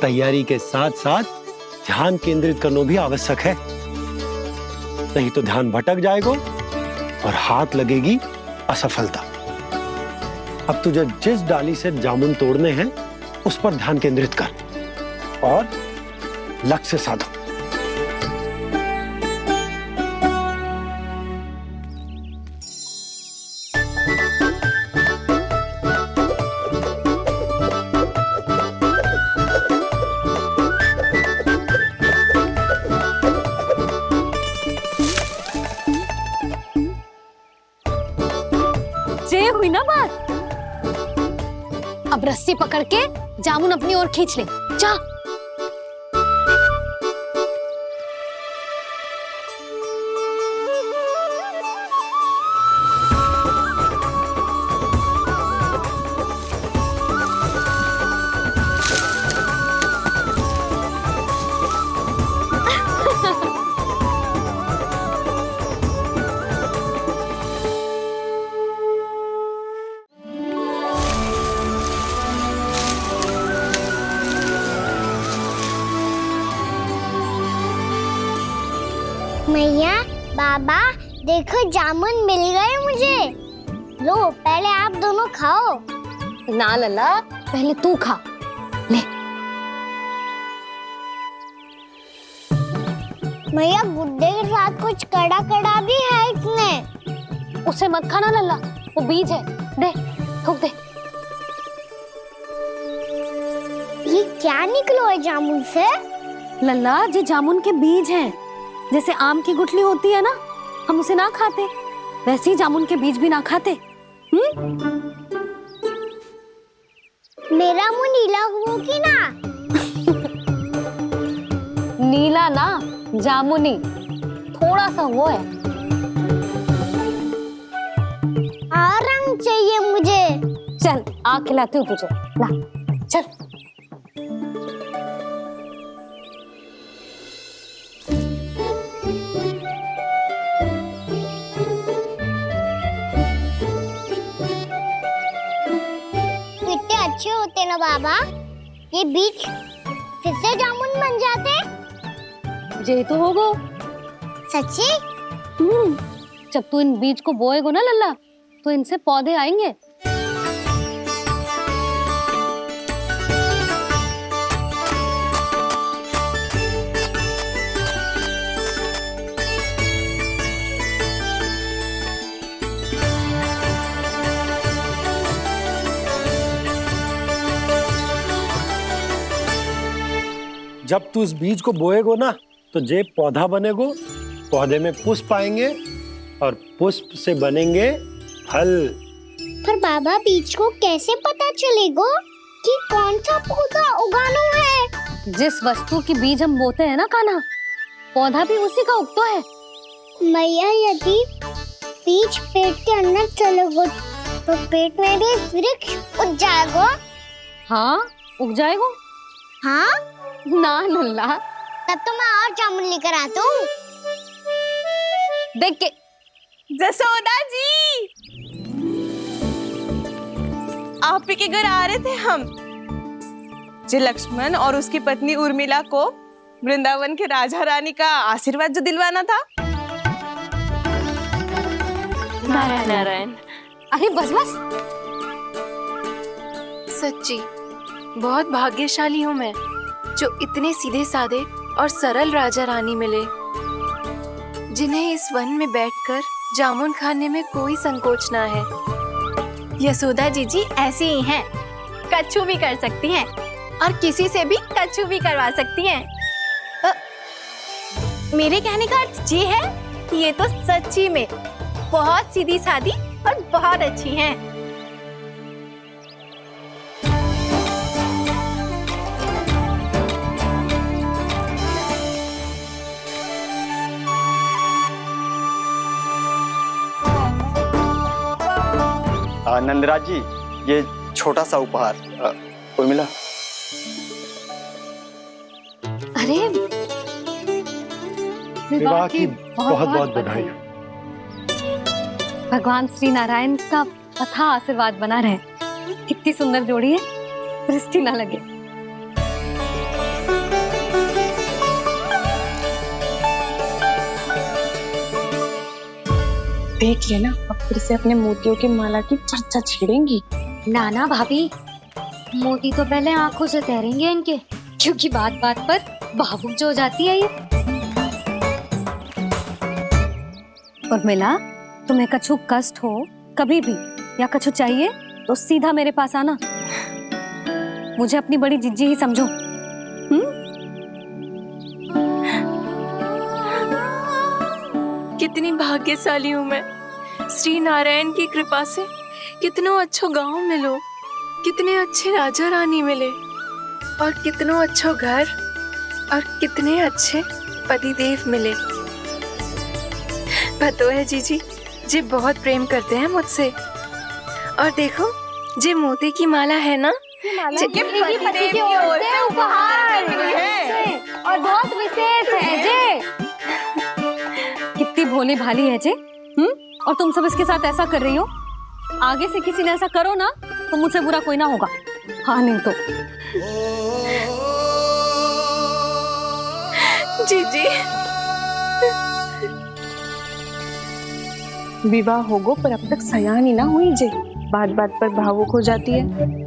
तैयारी के साथ साथ ध्यान केंद्रित करना भी आवश्यक है, नहीं तो ध्यान भटक जाएगा और हाथ लगेगी असफलता। अब तुझे जिस डाली से जामुन तोड़ने हैं उस पर ध्यान केंद्रित कर और लक्ष्य साधो। ये हुई ना बात। अब रस्सी पकड़ के जामुन अपनी ओर खींच ले। जा। मैया, बाबा, देखो जामुन मिल गए मुझे। लो, पहले आप दोनों खाओ। ना लल्ला, पहले तू खा ले। मैया, गुड्डे के साथ कुछ कड़ा कड़ा भी है इसमें। उसे मत खाना लल्ला, वो बीज है। दे, थूक दे। ये क्या निकलो है जामुन से? लल्ला, ये जामुन के बीज हैं। जैसे आम की गुठली होती है ना, हम उसे ना खाते, वैसे ही जामुन के बीज भी ना खाते। मेरा मुंह नीला हुआ कि ना? नीला ना, जामुनी, थोड़ा सा वो है। और रंग चाहिए मुझे। चल, आ खिलाती हूँ तुझे। ला, चल। अच्छे होते ना बाबा, ये बीज फिर से जामुन बन जाते। ये तो होगा। सच्ची? जब तू इन बीज को बोएगा ना लल्ला, तो इनसे पौधे आएंगे। जब तू इस बीज को बोएगो ना, तो जे पौधा बनेगो, पौधे में पुष्प आएंगे और पुष्प से बनेंगे फल। पर बाबा, बीज को कैसे पता चलेगा कि कौन सा पौधा उगाना है? जिस वस्तु की बीज हम बोते हैं ना कान्हा, पौधा भी उसी का उगता है। मैया, यदि बीज पेट के अंदर चलेगा तो पेट में भी वृक्ष उग जाएगा। हाँ, उग जाएगा। हाँ ना लल्ला, तब तो मैं और जामुन लेकर आता हूँ। देख के। जसोदा जी, आप ही के घर आ रहे थे हम। जो लक्ष्मण और उसकी पत्नी उर्मिला को वृंदावन के राजा रानी का आशीर्वाद जो दिलवाना था। नारायण नारायण। अरे बस बस। सच्ची बहुत भाग्यशाली हूँ मैं, जो इतने सीधे साधे और सरल राजा रानी मिले, जिन्हें इस वन में बैठकर जामुन खाने में कोई संकोच ना है। यशोदा जीजी ऐसी ही हैं, कच्छू भी कर सकती हैं और किसी से भी कच्छू भी करवा सकती हैं। मेरे कहने का अर्थ ये है कि ये तो सच्ची में बहुत सीधी सादी और बहुत अच्छी हैं। नंदराज जी, ये छोटा सा उपहार। उर्मिला। अरे, विवाह की बहुत बहुत बधाई। भगवान श्री नारायण का अथाह आशीर्वाद बना रहे। कितनी सुंदर जोड़ी है, दृष्टि ना लगे। देख लेना, अब फिर से अपने मोतियों की माला की चर्चा छेड़ेंगी। नाना भाभी, मोती तो पहले आंखों से तैरेंगे इनके, क्योंकि बात बात पर भावुक जो हो जाती है ये। उर्मिला, तुम्हें कछु कष्ट हो कभी भी या कछु चाहिए तो सीधा मेरे पास आना। मुझे अपनी बड़ी जिज्जी ही समझो। कितनी भाग्यशाली हूँ मैं, श्री नारायण की कृपा से कितनों अच्छो गांव मिलो, कितने अच्छे राजा रानी मिले और कितनों अच्छो घर और कितने अच्छे पतिदेव मिले। पतो है जीजी, जे बहुत प्रेम करते हैं मुझसे। और देखो, जे मोती की माला है ना, पति की ओर से उपहार है और बहुत विशेष है जे। कितनी भोली भाली है जे। और तुम सब इसके साथ ऐसा कर रही हो। आगे से किसी ने ऐसा करो ना तो मुझसे बुरा कोई ना होगा। हाँ नहीं तो जीजी। विवाह होगो पर अब तक सयान ही ना हुई जे, बात बात पर भावुक हो जाती है।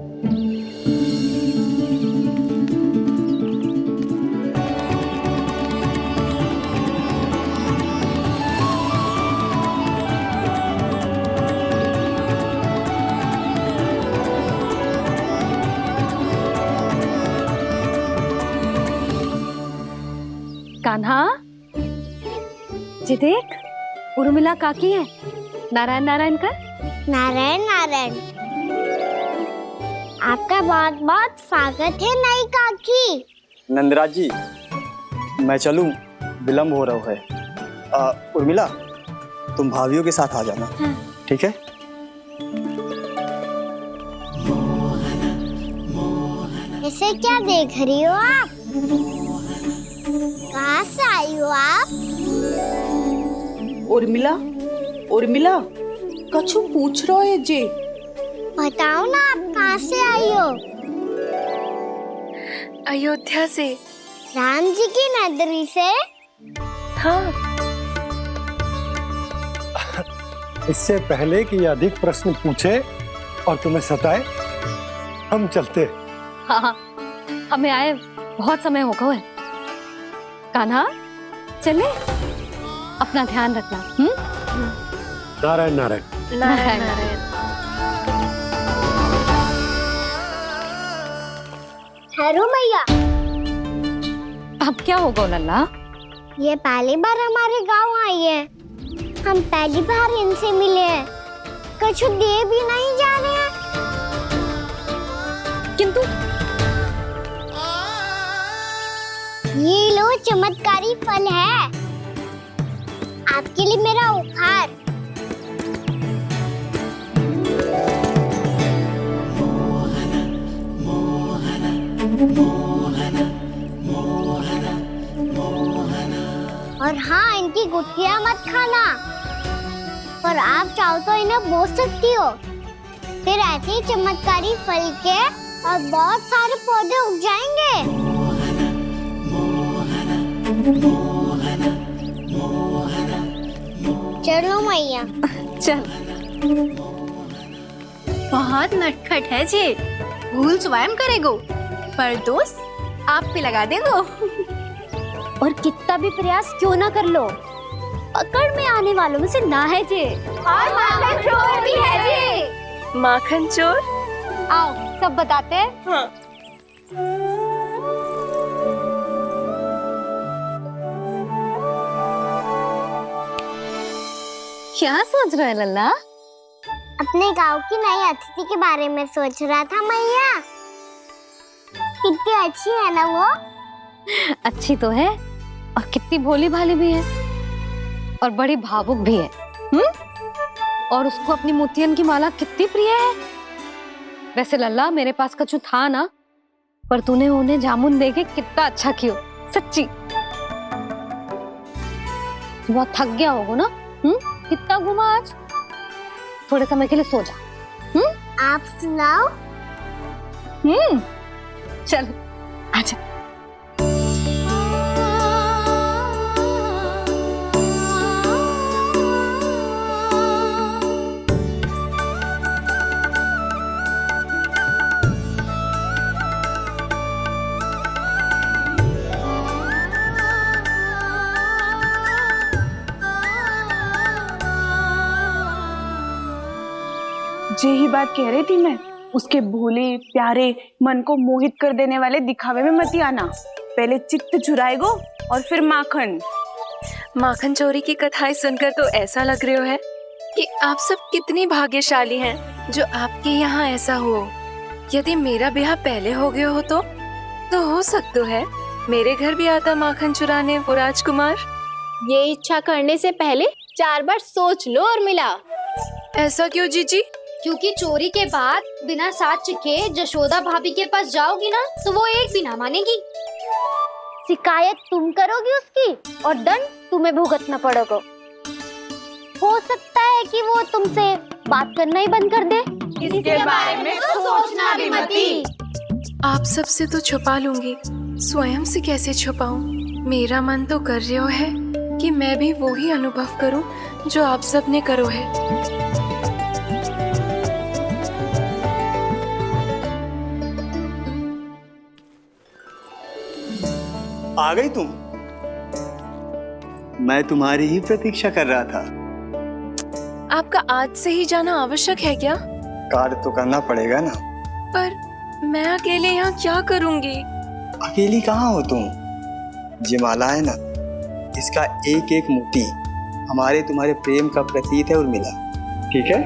कान्हा, जी देख, उर्मिला काकी है। नारायण नारायण कर। नारायण नारायण। आपका बहुत बहुत स्वागत है नई काकी। नंदराज जी, मैं चलूं, विलम्ब हो रहा है। उर्मिला, तुम भाभियों के साथ आ जाना। ठीक है? इसे क्या देख रही हो आप? कहाँ से आई हो आप? उर्मिला, उर्मिला, कछु पूछ रहा है जे। बताओ ना, आप कहाँ से आई हो? अयोध्या से। राम जी की नगरी से? हाँ। इससे पहले कि ये अधिक प्रश्न पूछे और तुम्हें सताए, हम चलते। हाँ, हमें आए बहुत समय हो गया है। कान्हा, चले, अपना ध्यान रखना। नारायण नारायण। नारायण नारायण। ठहरो मैया। अब क्या होगा लल्ला? ये पहली बार हमारे गांव आई है। हम पहली बार इनसे मिले हैं। कुछ दे भी नहीं जा रहे हैं। किंतु ये लो, चमत्कारी फल है आपके लिए मेरा उपहार। और हाँ, इनकी गुठलियां मत खाना। और आप चाहो तो इन्हें बोस सकती हो। फिर ऐसे ही चमत्कारी फल के और बहुत सारे पौधे उग जाएंगे। चलो मैया। चल। बहुत नटखट है जे, भूल स्वयं करेगो पर दोष आप पे लगा देगो। और कितना भी प्रयास क्यों ना कर लो, पकड़ में आने वालों में से ना है जे। और माखन चोर भी है जे। माखन चोर? आओ सब बताते हैं। हाँ। क्या सोच रहे लल्ला? अपने गांव की नई अतिथि के बारे में सोच रहा था मैया। कितनी अच्छी है ना वो? अच्छी तो है और कितनी भोली भाली भी है और बड़ी भावुक भी है। और उसको अपनी मोतियन की माला कितनी प्रिय है। वैसे लल्ला, मेरे पास कछु था ना, पर तूने उन्हें जामुन देके कितना अच्छा किया, सच्ची। बहुत थक गया होगा ना? कितना घुमा आज? थोड़े समय के लिए सो जा। आप सुनाओ। चल आजा। यही बात कह रही थी मैं। उसके भोले प्यारे मन को मोहित कर देने वाले दिखावे में मत आना। पहले चित्त चुराएगो और फिर माखन। माखन चोरी की कथाएं सुनकर तो ऐसा लग रहा है कि आप सब कितनी भाग्यशाली हैं जो आपके यहाँ ऐसा हो। यदि मेरा ब्याह पहले हो गया हो तो हो सकता है मेरे घर भी आता माखन चुराने वो राजकुमार। ये इच्छा करने से पहले 4 बार सोच लो और मिला। ऐसा क्यों जीजी? क्योंकि चोरी के बाद बिना साथ के जशोदा भाभी के पास जाओगी ना तो वो एक भी ना मानेगी। शिकायत तुम करोगी उसकी और दंड तुम्हें भुगतना पड़ेगा। हो सकता है कि वो तुमसे बात करना ही बंद कर दे। इसके बारे में तो सोचना भी मती। आप सबसे तो छुपा लूंगी, स्वयं से कैसे छुपाऊं? मेरा मन तो कर रहा है कि मैं भी वो ही अनुभव करूं जो आप सब ने करो है। आ गई तुम? मैं तुम्हारी ही प्रतीक्षा कर रहा था। आपका आज से ही जाना आवश्यक है क्या? कार्य तो करना पड़ेगा ना। पर मैं अकेले यहाँ क्या करूँगी? अकेली कहाँ हो तुम? ये माला है ना, इसका एक एक मोती हमारे तुम्हारे प्रेम का प्रतीक है उर्मिला, ठीक है?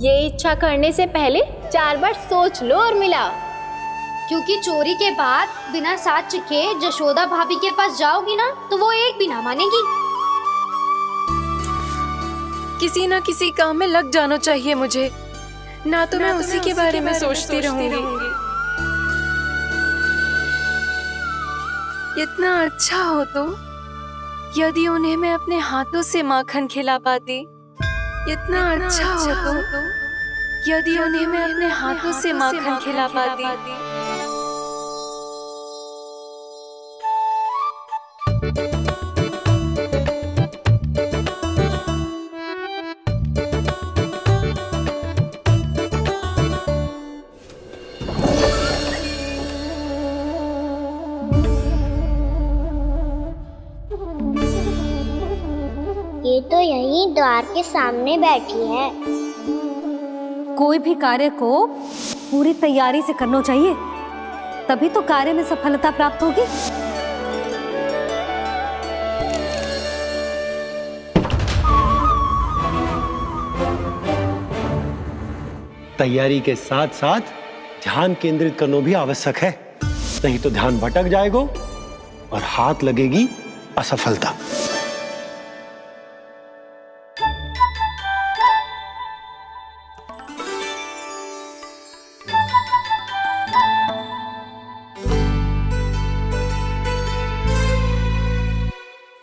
ये इच्छा करने से पहले 4 बार सोच लो और मिला। क्योंकि चोरी के बाद बिना साथ के जशोदा भाभी के पास जाओगी ना तो वो एक भी ना मानेगी। किसी न किसी काम में लग जाना चाहिए मुझे, ना तो मैं उसी के बारे में सोचती रहूंगी। इतना अच्छा हो तो यदि उन्हें मैं अपने हाथों से माखन खिला पाती। इतना अच्छा हो तो यदि उन्हें मैं अपने हाथों से माखन खिला पाती। ये तो यहीं द्वार के सामने बैठी है। कोई भी कार्य को पूरी तैयारी से करना चाहिए, तभी तो कार्य में सफलता प्राप्त होगी। तैयारी के साथ साथ ध्यान केंद्रित करना भी आवश्यक है, नहीं तो ध्यान भटक जाएगा और हाथ लगेगी असफलता।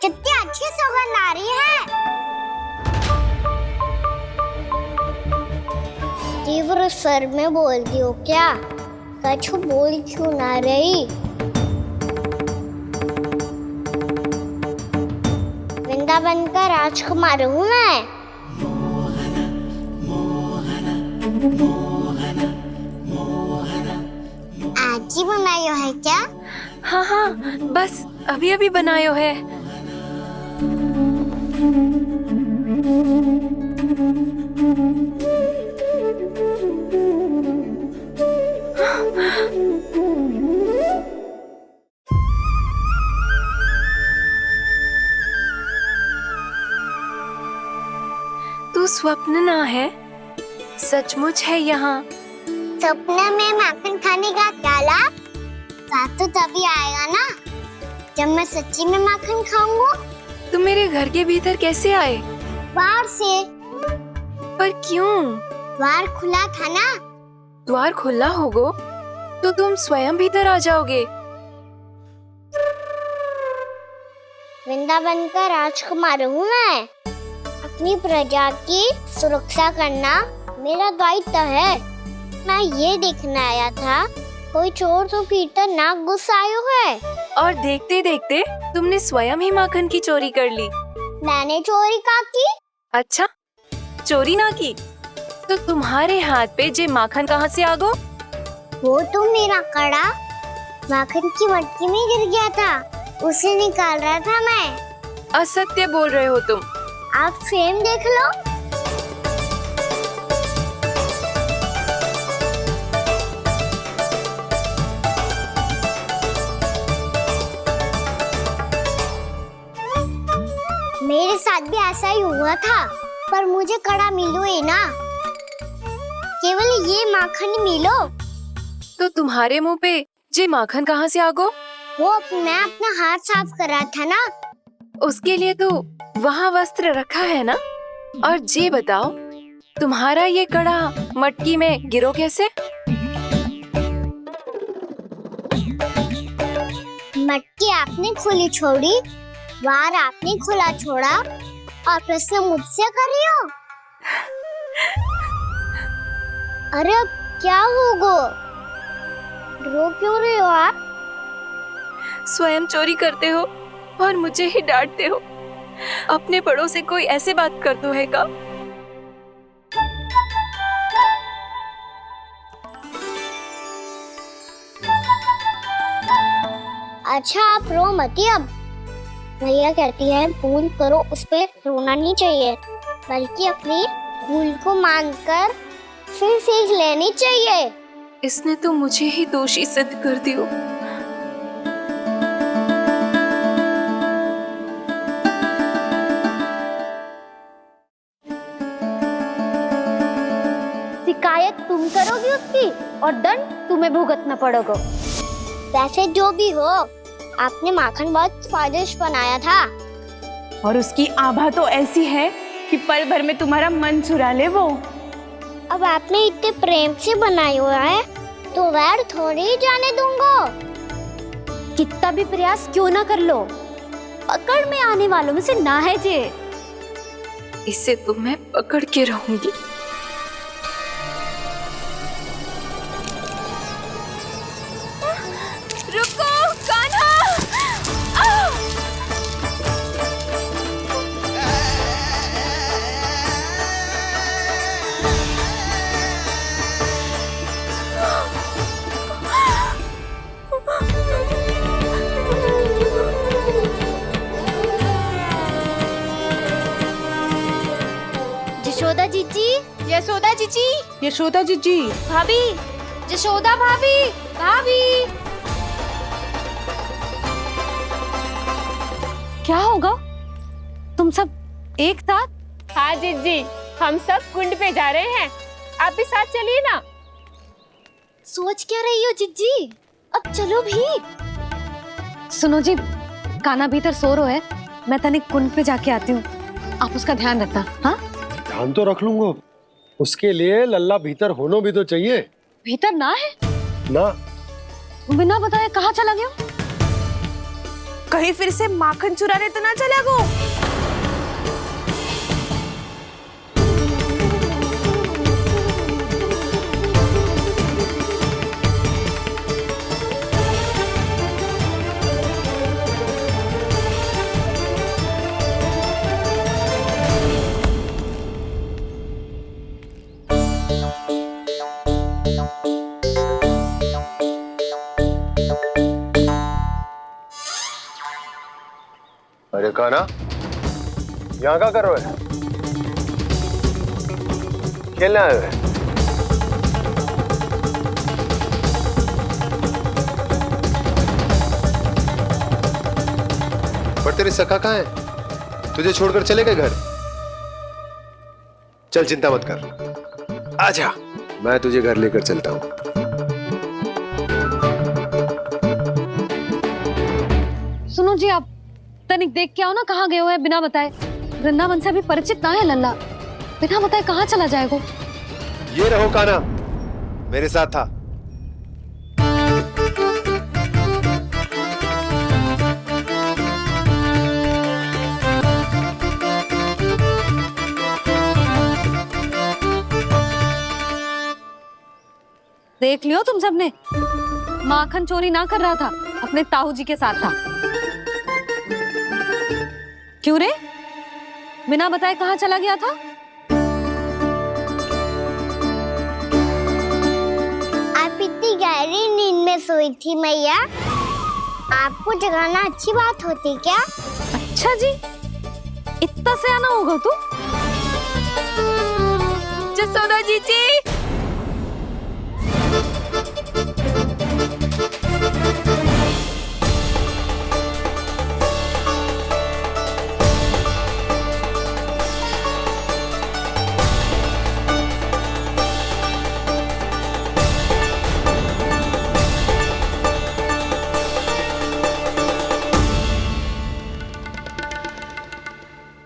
कितनी अच्छी सुगंध आ रही है। तीव्र स्वर में बोलती हो क्या? कछु बोल क्यों ना रही? वृंदावन का राजकुमार हूँ मैं। आज ही बनायो है क्या? हाँ हाँ, बस अभी अभी बनायो है। तू स्वप्न ना है, सचमुच है यहाँ। सपने में माखन खाने का क्या लाभ? स्वाद तो तभी आएगा ना जब मैं सच्ची में माखन खाऊंगा। तुम मेरे घर के भीतर कैसे आए? बाहर से। पर क्यों? द्वार खुला था ना। द्वार खुला होगा तो तुम स्वयं भीतर आ जाओगे। वृंदावन का राजकुमार हूँ मैं। अपनी प्रजा की सुरक्षा करना मेरा दायित्व है। मैं ये देखने आया था कोई चोर तो भीतर ना घुस आयो है। और देखते देखते तुमने स्वयं ही माखन की चोरी कर ली। मैंने चोरी का की? अच्छा, चोरी ना की तो तुम्हारे हाथ पे जे माखन कहाँ से आ गो? वो तो मेरा कड़ा माखन की मटकी में गिर गया था, उसे निकाल रहा था मैं। असत्य बोल रहे हो तुम। आप फ्रेम देख लो। मेरे साथ भी ऐसा ही हुआ था, पर मुझे कड़ा मिलो ही ना, केवल ये माखन मिलो। तो तुम्हारे मुंह पे जे माखन कहाँ से आ गो? वो मैं अपना हाथ साफ कर रहा था ना। उसके लिए तो वहाँ वस्त्र रखा है ना। और जे बताओ, तुम्हारा ये कड़ा मटकी में गिरो कैसे? मटकी आपने खुली छोड़ी, वार आपने खुला छोड़ा, और प्रश्न मुझसे कर रही हो? अरे अब क्या होगा? रो क्यों रहे हो आप? स्वयं चोरी करते हो और मुझे ही डांटते हो। अपने बड़ों से कोई ऐसे बात कर दो है का? अच्छा आप रो मती अब। भैया कहती है भूल करो, उस पे रोना नहीं चाहिए, बल्कि अपनी भूल को मानकर फिर सीख लेनी चाहिए। इसने तो मुझे ही दोषी सिद्ध कर दियो। शिकायत तुम करोगी उसकी और दंड तुम्हें भुगतना पड़ेगा। वैसे जो भी हो, आपने माखन बहुत स्वादिष्ट बनाया था। और उसकी आभा तो ऐसी है कि पल भर में तुम्हारा मन चुरा ले वो। अब आपने इतने प्रेम से बनाया हुआ है तो वैर थोड़ी ही जाने दूंगा। कितना भी प्रयास क्यों ना कर लो, पकड़ में आने वालों में से ना है जे। इसे तो मैं पकड़ के रहूंगी। रुको कान्हा! यशोदा जीजी, यशोदा जीजी, यशोदा जीजी, भाभी, यशोदा भाभी, भाभी। क्या होगा? तुम सब एक साथ? हाँ जीजी, हम सब कुंड पे जा रहे हैं, आप भी साथ चलिए ना। सोच क्या रही हो जीजी? अब चलो भी। सुनो जी, कान्हा भीतर सो रो है, मैं तनिक कुंड पे जाके आती हूँ, आप उसका ध्यान रखना। हाँ, ध्यान तो रख लूंगा, उसके लिए लल्ला भीतर होना भी तो चाहिए। भीतर ना है ना? बिना बताए कहाँ चला गया? कहीं फिर से माखन चुराने तो ना चला गो? अरे कान्हा, यहाँ क्या कर रहे हो? खेलने आए हुए? पर तेरे सखा कहाँ है? तुझे छोड़कर चले गए घर? चल चिंता मत कर, आजा, मैं तुझे घर लेकर चलता हूँ। सुनो जी, आप तनिक देख के आओ ना, कहाँ गए हुए हैं बिना बताए। वृंदावन से अभी परिचित ना है लल्ला, बिना बताए कहाँ चला जाएगा? ये रहो कान्हा, मेरे साथ था। देख लियो तुम सबने, माखन चोरी ना कर रहा था, अपने ताऊ जी के साथ था। क्यों रे, बिना बताए कहाँ चला गया था? सोई थी मैया। आपको जगाना अच्छी बात होती क्या? अच्छा जी, इतना सयाना होगा तू? जसोदा जीजी,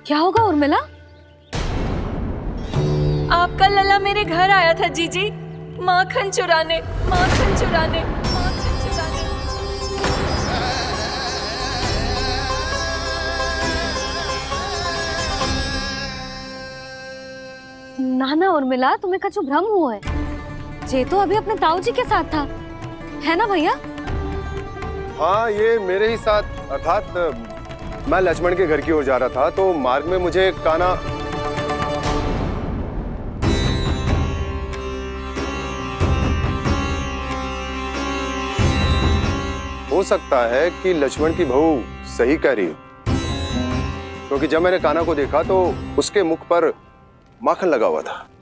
क्या होगा उर्मिला? आपका लला मेरे घर आया था जीजी, माखन चुराने, माखन चुराने, माखन चुराने। ना ना उर्मिला, तुम्हें कछु भ्रम हुआ है। जे तो अभी अपने ताऊ जी के साथ था, है ना भैया? हाँ, ये मेरे ही साथ, अर्थात मैं लक्ष्मण के घर की ओर जा रहा था तो मार्ग में मुझे काना हो सकता है कि लक्ष्मण की बहू सही कह रही हो, क्योंकि जब मैंने काना को देखा तो उसके मुख पर माखन लगा हुआ था।